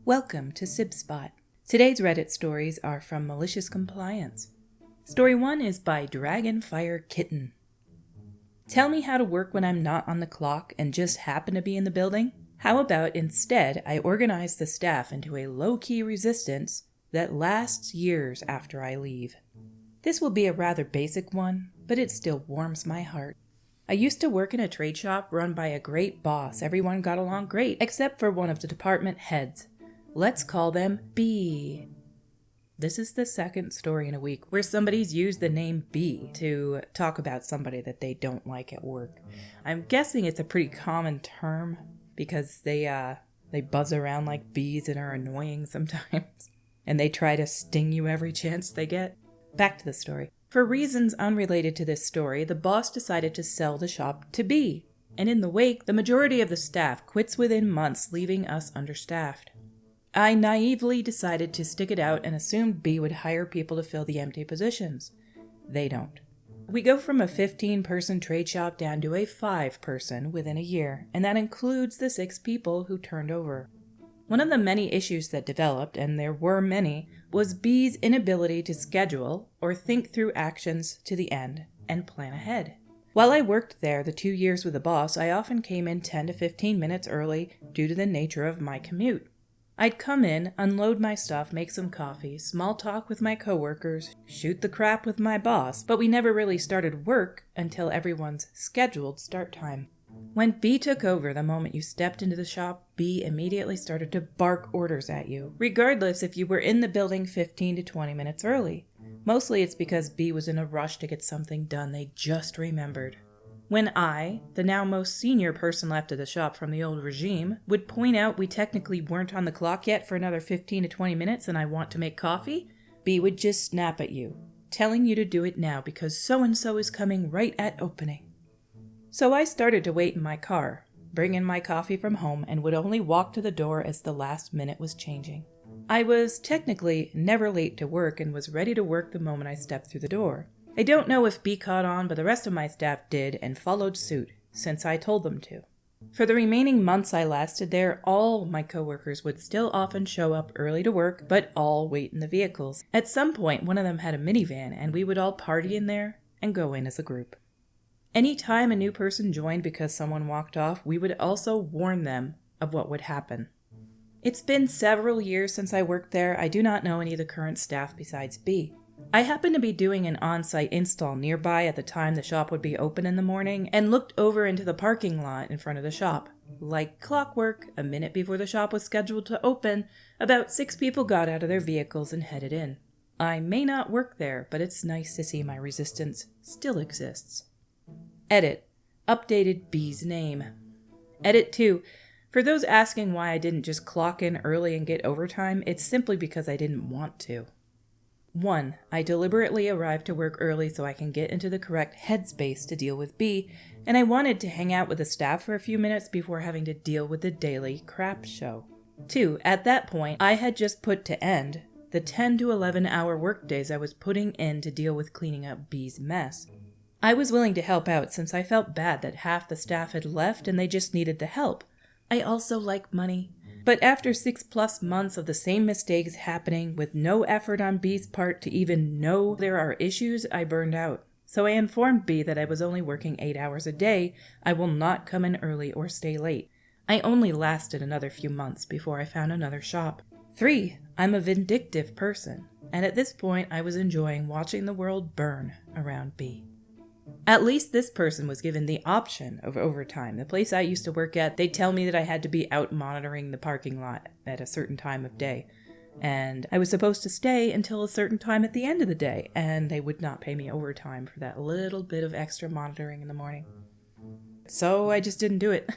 Welcome to Sib Spot. Today's Reddit stories are from MaliciousCompliance. Story 1 is by Dragonfire Kitten. Tell me how to work when I'm not on the clock and just happen to be in the building? How about instead I organize the staff into a low-key resistance that lasts years after I leave? This will be a rather basic one, but it still warms my heart. I used to work in a trade shop run by a great boss. Everyone got along great, except for one of the department heads. Let's call them B. This is the second story in a week where somebody's used the name B to talk about somebody that they don't like at work. I'm guessing it's a pretty common term because they buzz around like bees and are annoying sometimes. And they try to sting you every chance they get. Back to the story. For reasons unrelated to this story, the boss decided to sell the shop to B. And in the wake, the majority of the staff quits within months, leaving us understaffed. I naively decided to stick it out and assumed B would hire people to fill the empty positions. They don't. We go from a 15-person trade shop down to a 5-person within a year, and that includes the 6 people who turned over. One of the many issues that developed, and there were many, was B's inability to schedule or think through actions to the end and plan ahead. While I worked there the 2 years with the boss, I often came in 10 to 15 minutes early due to the nature of my commute. I'd come in, unload my stuff, make some coffee, small talk with my coworkers, shoot the crap with my boss, but we never really started work until everyone's scheduled start time. When B took over, the moment you stepped into the shop, B immediately started to bark orders at you, regardless if you were in the building 15 to 20 minutes early. Mostly it's because B was in a rush to get something done they just remembered. When I, the now most senior person left at the shop from the old regime, would point out we technically weren't on the clock yet for another 15 to 20 minutes and I want to make coffee, B would just snap at you, telling you to do it now because so-and-so is coming right at opening. So I started to wait in my car, bring in my coffee from home, and would only walk to the door as the last minute was changing. I was technically never late to work and was ready to work the moment I stepped through the door. I don't know if B caught on, but the rest of my staff did and followed suit, since I told them to. For the remaining months I lasted there, all my coworkers would still often show up early to work, but all wait in the vehicles. At some point, one of them had a minivan, and we would all party in there and go in as a group. Any time a new person joined because someone walked off, we would also warn them of what would happen. It's been several years since I worked there. I do not know any of the current staff besides B. I happened to be doing an on-site install nearby at the time the shop would be open in the morning and looked over into the parking lot in front of the shop. Like clockwork, a minute before the shop was scheduled to open, about 6 people got out of their vehicles and headed in. I may not work there, but it's nice to see my resistance still exists. Edit. Updated B's name. Edit 2. For those asking why I didn't just clock in early and get overtime, it's simply because I didn't want to. 1. I deliberately arrived to work early so I can get into the correct headspace to deal with B, and I wanted to hang out with the staff for a few minutes before having to deal with the daily crap show. 2. At that point, I had just put to end the 10 to 11 hour workdays I was putting in to deal with cleaning up B's mess. I was willing to help out since I felt bad that half the staff had left and they just needed the help. I also like money. But after 6+ months of the same mistakes happening with no effort on B's part to even know there are issues, I burned out. So I informed B that I was only working 8 hours a day. I will not come in early or stay late. I only lasted another few months before I found another shop. 3. I'm a vindictive person, and at this point I was enjoying watching the world burn around B. At least this person was given the option of overtime. The place I used to work at, they'd tell me that I had to be out monitoring the parking lot at a certain time of day. And I was supposed to stay until a certain time at the end of the day, and they would not pay me overtime for that little bit of extra monitoring in the morning. So I just didn't do it.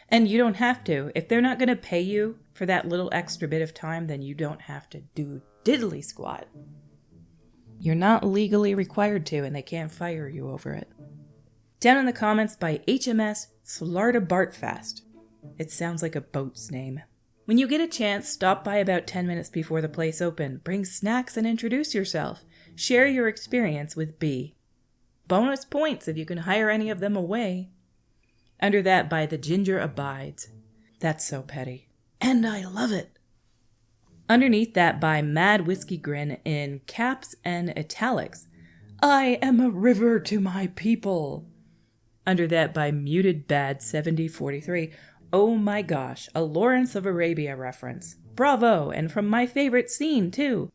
And you don't have to. If they're not going to pay you for that little extra bit of time, then you don't have to do diddly squat. You're not legally required to, and they can't fire you over it. Down in the comments by HMS Slarta Bartfast. It sounds like a boat's name. When you get a chance, stop by about 10 minutes before the place open. Bring snacks and introduce yourself. Share your experience with B. Bonus points if you can hire any of them away. Under that by The Ginger Abides. That's so petty. and I love it. Underneath that by Mad Whiskey Grin in caps and italics, I am a river to my people. Under that by Muted Bad 7043, oh my gosh, a Lawrence of Arabia reference. Bravo, and from my favorite scene too.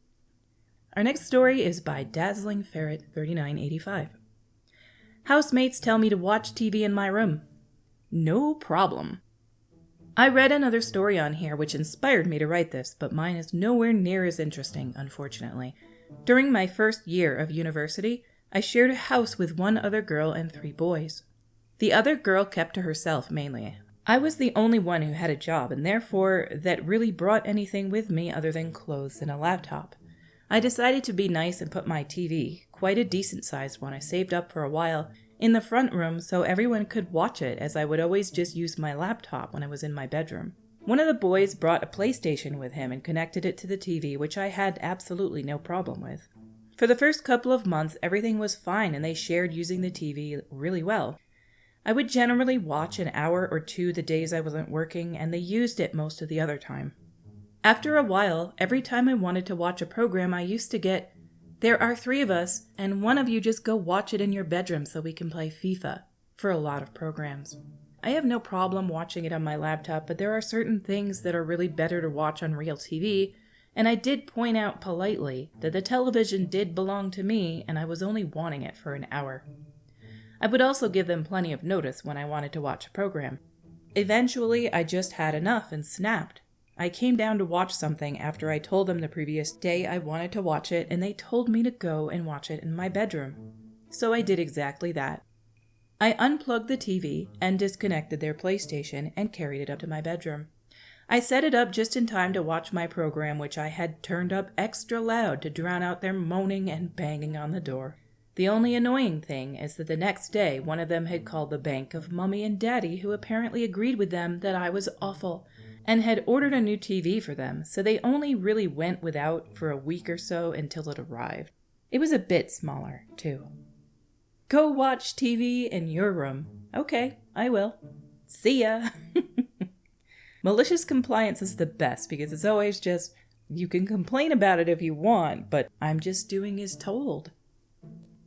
Our next story is by Dazzling Ferret 3985. Housemates tell me to watch TV in my room. No problem. I read another story on here which inspired me to write this, but mine is nowhere near as interesting, unfortunately. During my first year of university, I shared a house with one other girl and 3 boys. The other girl kept to herself mainly. I was the only one who had a job, and therefore that really brought anything with me other than clothes and a laptop. I decided to be nice and put my TV, quite a decent-sized one I saved up for a while, in the front room so everyone could watch it, as I would always just use my laptop when I was in my bedroom. One of the boys brought a PlayStation with him and connected it to the TV, which I had absolutely no problem with. For the first couple of months, everything was fine and they shared using the TV really well. I would generally watch an hour or 2 the days I wasn't working, and they used it most of the other time. After a while, every time I wanted to watch a program, I used to get, "There are 3 of us, and one of you just go watch it in your bedroom so we can play FIFA," for a lot of programs. I have no problem watching it on my laptop, but there are certain things that are really better to watch on real TV, and I did point out politely that the television did belong to me and I was only wanting it for an hour. I would also give them plenty of notice when I wanted to watch a program. Eventually, I just had enough and snapped. I came down to watch something after I told them the previous day I wanted to watch it, and they told me to go and watch it in my bedroom. So I did exactly that. I unplugged the TV and disconnected their PlayStation and carried it up to my bedroom. I set it up just in time to watch my program, which I had turned up extra loud to drown out their moaning and banging on the door. The only annoying thing is that the next day, one of them had called the bank of Mummy and Daddy, who apparently agreed with them that I was awful, and had ordered a new TV for them, so they only really went without for a week or so until it arrived. It was a bit smaller, too. Go watch TV in your room. Okay, I will. See ya! Malicious compliance is the best because it's always just, you can complain about it if you want, but I'm just doing as told.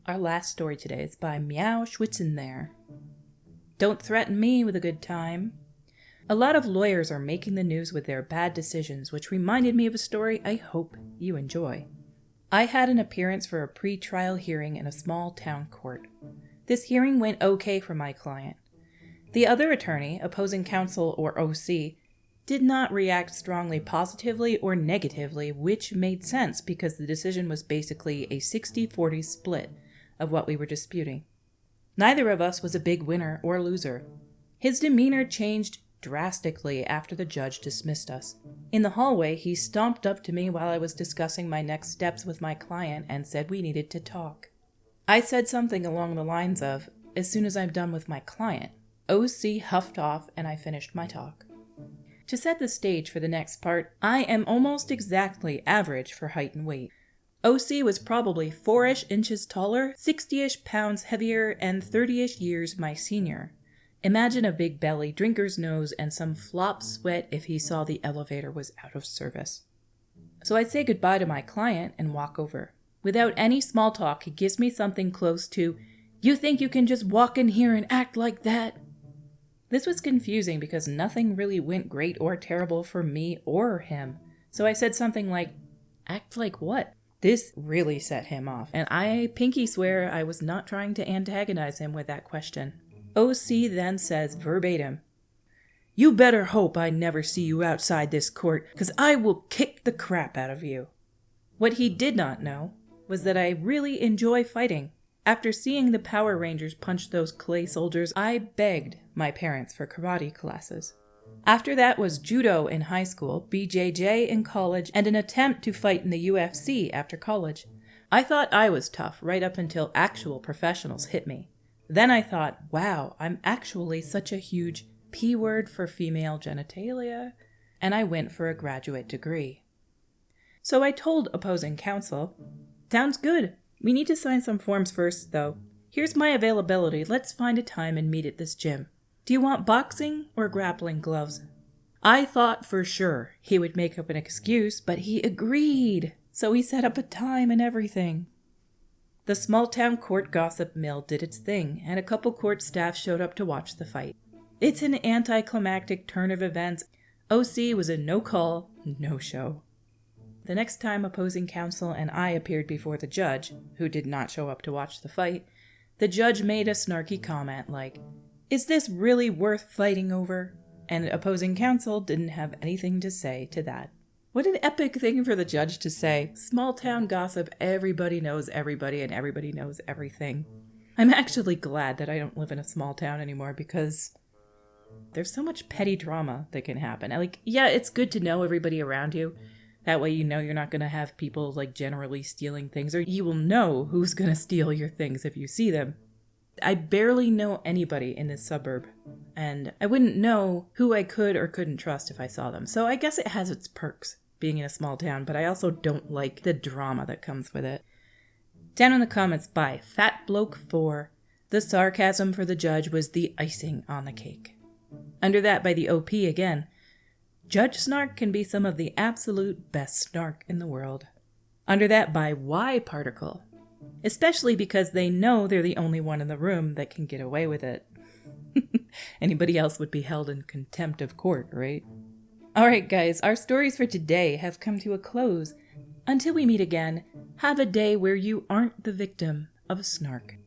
Our last story today is by Meow Schwitzen there. Don't threaten me with a good time. A lot of lawyers are making the news with their bad decisions, which reminded me of a story I hope you enjoy. I had an appearance for a pre-trial hearing in a small town court. This hearing went okay for my client. The other attorney, opposing counsel or OC, did not react strongly positively or negatively, which made sense because the decision was basically a 60-40 split of what we were disputing. Neither of us was a big winner or loser. His demeanor changed drastically after the judge dismissed us. In the hallway, he stomped up to me while I was discussing my next steps with my client and said we needed to talk. I said something along the lines of, "As soon as I'm done with my client." OC huffed off and I finished my talk. To set the stage for the next part, I am almost exactly average for height and weight. OC was probably 4-ish inches taller, 60-ish pounds heavier, and 30-ish years my senior. Imagine a big belly, drinker's nose, and some flop sweat if he saw the elevator was out of service. So I'd say goodbye to my client and walk over. Without any small talk, he gives me something close to, "You think you can just walk in here and act like that?" This was confusing because nothing really went great or terrible for me or him. So I said something like, "Act like what?" This really set him off, and I pinky swear I was not trying to antagonize him with that question. OC then says verbatim, "You better hope I never see you outside this court, 'cause I will kick the crap out of you." What he did not know was that I really enjoy fighting. After seeing the Power Rangers punch those clay soldiers, I begged my parents for karate classes. After that was judo in high school, BJJ in college, and an attempt to fight in the UFC after college. I thought I was tough right up until actual professionals hit me. Then I thought, wow, I'm actually such a huge P word for female genitalia, and I went for a graduate degree. So I told opposing counsel, "Sounds good. We need to sign some forms first, though. Here's my availability. Let's find a time and meet at this gym. Do you want boxing or grappling gloves?" I thought for sure he would make up an excuse, but he agreed. So he set up a time and everything. The small-town court gossip mill did its thing, and a couple court staff showed up to watch the fight. It's an anticlimactic turn of events. OC was a no-call, no-show. The next time opposing counsel and I appeared before the judge, who did not show up to watch the fight, the judge made a snarky comment like, "Is this really worth fighting over?" And opposing counsel didn't have anything to say to that. What an epic thing for the judge to say. Small town gossip, everybody knows everybody and everybody knows everything. I'm actually glad that I don't live in a small town anymore because there's so much petty drama that can happen. Yeah, it's good to know everybody around you. That way you know you're not going to have people generally stealing things, or you will know who's going to steal your things if you see them. I barely know anybody in this suburb, and I wouldn't know who I could or couldn't trust if I saw them. So I guess it has its perks, being in a small town, but I also don't like the drama that comes with it. Down in the comments by FatBloke4, the sarcasm for the judge was the icing on the cake. Under that by the OP again, Judge Snark can be some of the absolute best snark in the world. Under that by Y-Particle, especially because they know they're the only one in the room that can get away with it. Anybody else would be held in contempt of court, right? Alright guys, our stories for today have come to a close. Until we meet again, have a day where you aren't the victim of a snark.